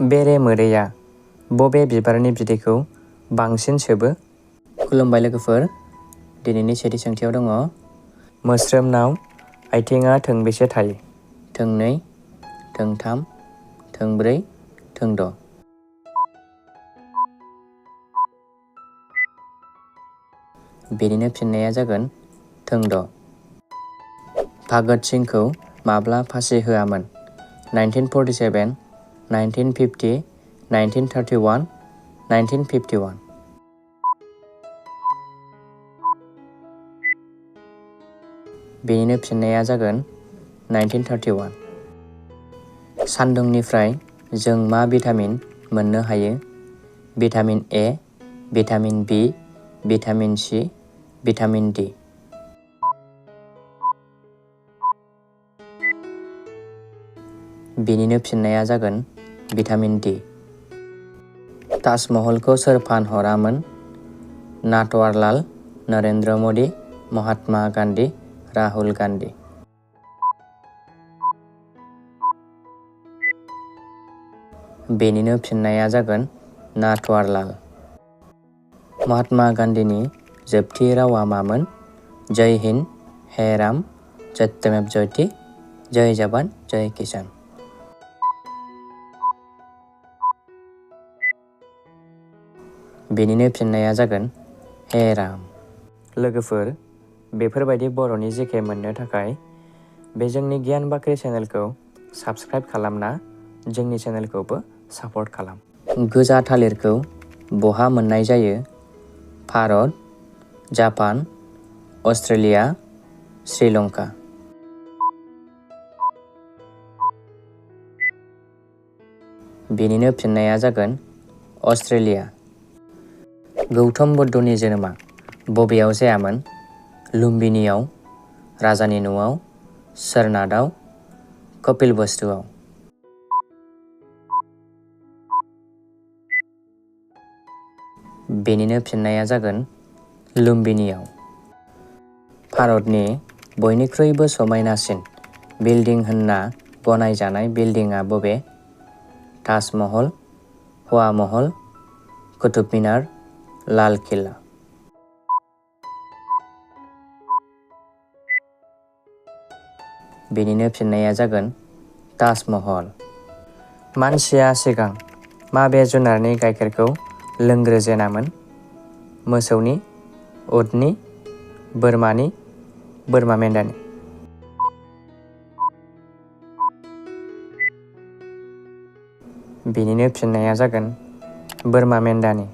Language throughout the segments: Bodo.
बेरे मोदैया बबे बिबारनि बिदैखौ बांसिन सोबो? खुलुमबाय लोगोफोर, दिनैनि सेथि सोंथियाव दङ मोस्रोमनाव आथिङा थोंबेसे थायो? थोंनै, थोंथाम, थोंब्रै, थोंद'। बेनिनो फिननाया जागोन थोंद'। भागत सिंहखौ माब्ला फासि होआमोन? 1947, 1950, 1931, 1951। बेनिनो फिननाया जागोन 1931। सान्दुंनिफ्राय जों मा भिटामिन मोननो हायो? Vitamin A, vitamin B, vitamin C, vitamin D. बेनिनो फिननाया जागोन भिटामिन डी। ताजमहलखौ सोर फानहरामोन? नाटवारलाल, नरेन्द्र मदि, महात्मा गान्धी, राहुल गान्धी। बेनिनो फिननाया जागोन नाटवारलाल। महात्मा गान्धीनि जोबथि रावा मामोन? जय हिन्द, हे राम, सत्यमेव जयते, जय जवान, जय किसान। बेनिनो फिननाया जागोन हे राम। लोगोफोर, बेफोरबायदि बर'नि जिके मोननो थाखाय बे जोंनि गियान बाख्रि चेनेलखौ साबस्क्राइब खालामना जोंनि चेनेलखौबो सापर्ट खालाम। गोजा थालिरखौ बहा मोननाय जायो? Bharat, Japan, Australia, Sri Lanka. बेनिनो फिननाया जागोन अस्ट्रेलिया। गौतम बुद्धनि जोनोमा बबेयाव जायामोन? लुम्बिनीआव, राजानि न'आव, सोरनाथआव, कपिलवस्तुआव। बेनिनो फिननाया जागोन लुम्बिनीआव। भारतनि बयनिख्रुइबो समायनासिन बिल्डिं होनना गनायजानाय बिल्डिंआ बबे? ताजमहल, हवा महल, कुतुब मिनार, लाल किला। बेनिनो फिननाया जागोन ताजमहल। मानसिया सिगां माबे जुनारनि गाइखेरखौ लोंग्रोजेनामोन? मोसौनि, उटनि, बोरमानि, बोरमा मेन्दानि। बेनिनो फिननाया जागोन बोरमा मेन्दानि।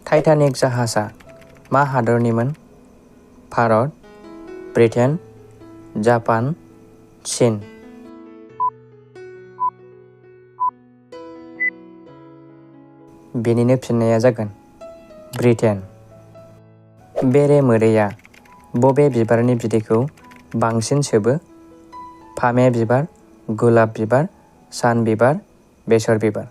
टाइटानिक जाहाजआ मा हादरनिमोन? भारत, ब्रिटेन, जापान, चीन। बेनिनो फिननाया जागोन ब्रिटेन। बेरे मोदैया बबे बिबारनि बिदैखौ बांसिन सोबो? फामे बिबार, गलाप बिबार, सान बिबार, बेसर बिबार।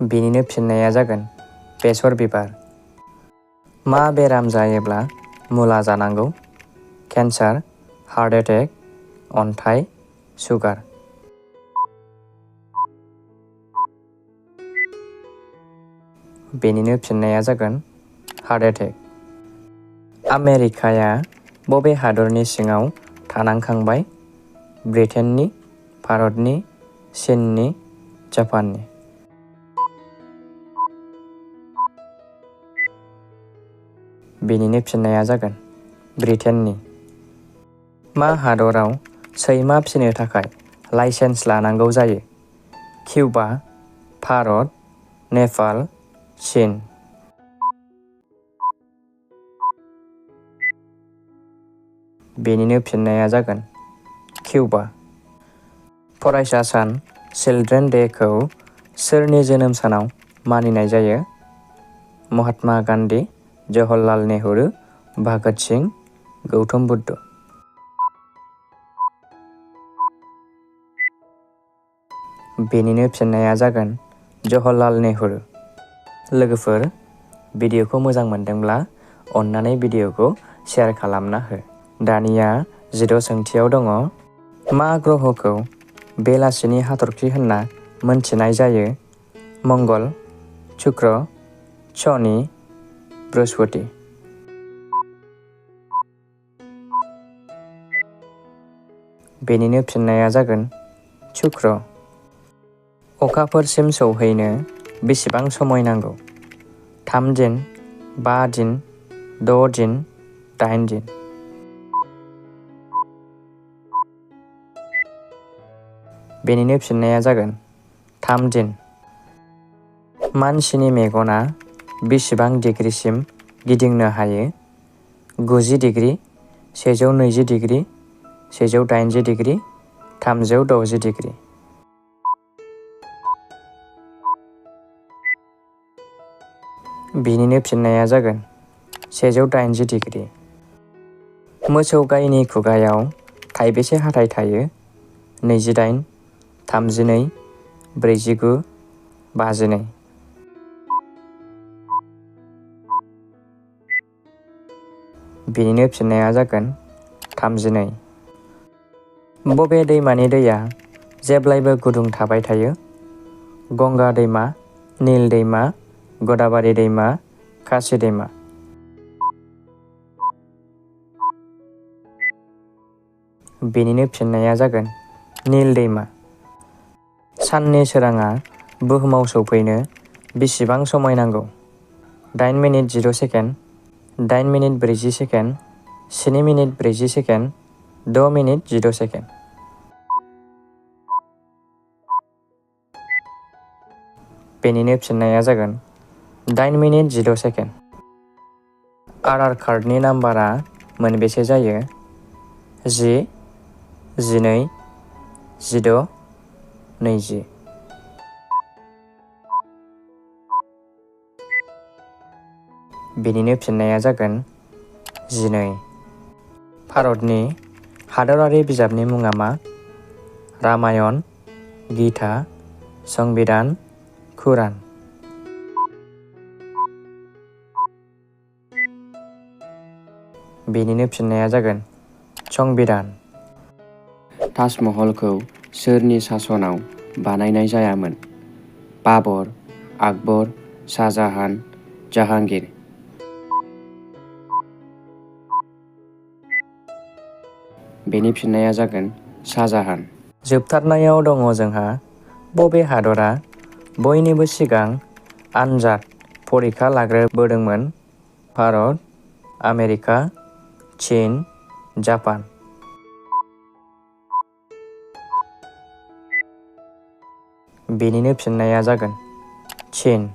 बेनिनो फिननाया जागोन बेसर बिबार। मा बेराम जायोब्ला मुला जानांगौ? केन्सार, हार्ट एटेक, अन्थाइ, सुगार। बेनिनो फिननाया जागोन हार्ट एटेक। आमेरिकाया बबे हादरनि सिङाव थानांखांबाय? ब्रिटेननि, भारतनि, चीननि, जापाननि। बेनिनो फिननाया जागोन ब्रिटेननि। मा हादराव सैमा फिसिनो थाखाय लाइसेन्स लानांगौ जायो? किउबा, भारत, नेपाल, चीन। बेनिनो फिननाया जागोन किउबा। फरायसा सान चिल्ड्रेन डेखौ सोरनि जोनोम सानाव मानिनाय जायो? महात्मा गान्धी, जवाहरलाल नेहरू, भगत सिंह, गौतम बुद्ध। बेनिनो फिननाया जागोन जवाहरलाल नेहरू। लोगोफोर, भिडिअखौ मोजां मोनदोंब्ला अन्नानै भिडिअखौ शेयार खालामना हो। दानिया 16 सोंथियाव दङ। मा ग्रहखौ बेलासिनि हाथरखि होनना मोनथिनाय जायो? मंगल, शुक्र, शनि, बृहस्पति। बेनिनो फिननाया जागोन शुक्र। अखाफोरसिम सौहैनो बेसेबां समय नांगौ? 3 दिन, 5 दिन, 6 दिन, 8 दिन। बेनिनो फिननाया जागोन 3 दिन। मानसिनि मेगना बेसेबां डिग्रिसिम गिदिंनो हायो? 90 डिग्री, 120 डिग्री, 180 डिग्री, 360 डिग्री। बिनिनो फिननाया जागोन 180 डिग्री। मोसौ गायनि खुगायाव थाइबेसे हाथाइ थायो? 28, 32, 49, 52। बिनिनो फिननाया जागोन 32। बबे दैमानि दैया जेब्लायबो गुदुं थाबाय थायो? गंगा दैमा, नील दैमा, गदाबारि दैमा, खासि दैमा। बेनिनो फिननाया जागोन नील दैमा। साननि सोराङा बुहुमाव सौफैनो बेसेबां समय नांगौ? 8 minute 0 second, 8 minute 40 second, 7 minute 40 second, 6 minute 0 second. बेनिनो फिननाया जागोन 8 मिनिट 0 सेकेन्ड। आधार कार्डनि नाम्बारा मोनबेसे जायो? 10, 12, 16, 20। बेनिनो फिननाया जागोन 12। भारतनि हादरारि बिजाबनि मुङा मा? रामायण, गीता, संबिधान, कुरान। बेनिनो फिननाया जागोन संबिधान। ताजमहलखौ सोरनि सासनाव बानायनाय जायामोन? बाबर, आकबर, शाहजाहान, जाहांगीर। बेनि फिननाया जागोन शाहजाहान। जोबथारनायाव दङ जोंहा बबे हादरा बयनिबो सिगां आनजाद फरिखा लाग्रोबोदोंमोन? भारत, आमेरिका, चीन, जापान। बेनिनो फिननाया जागोन चीन।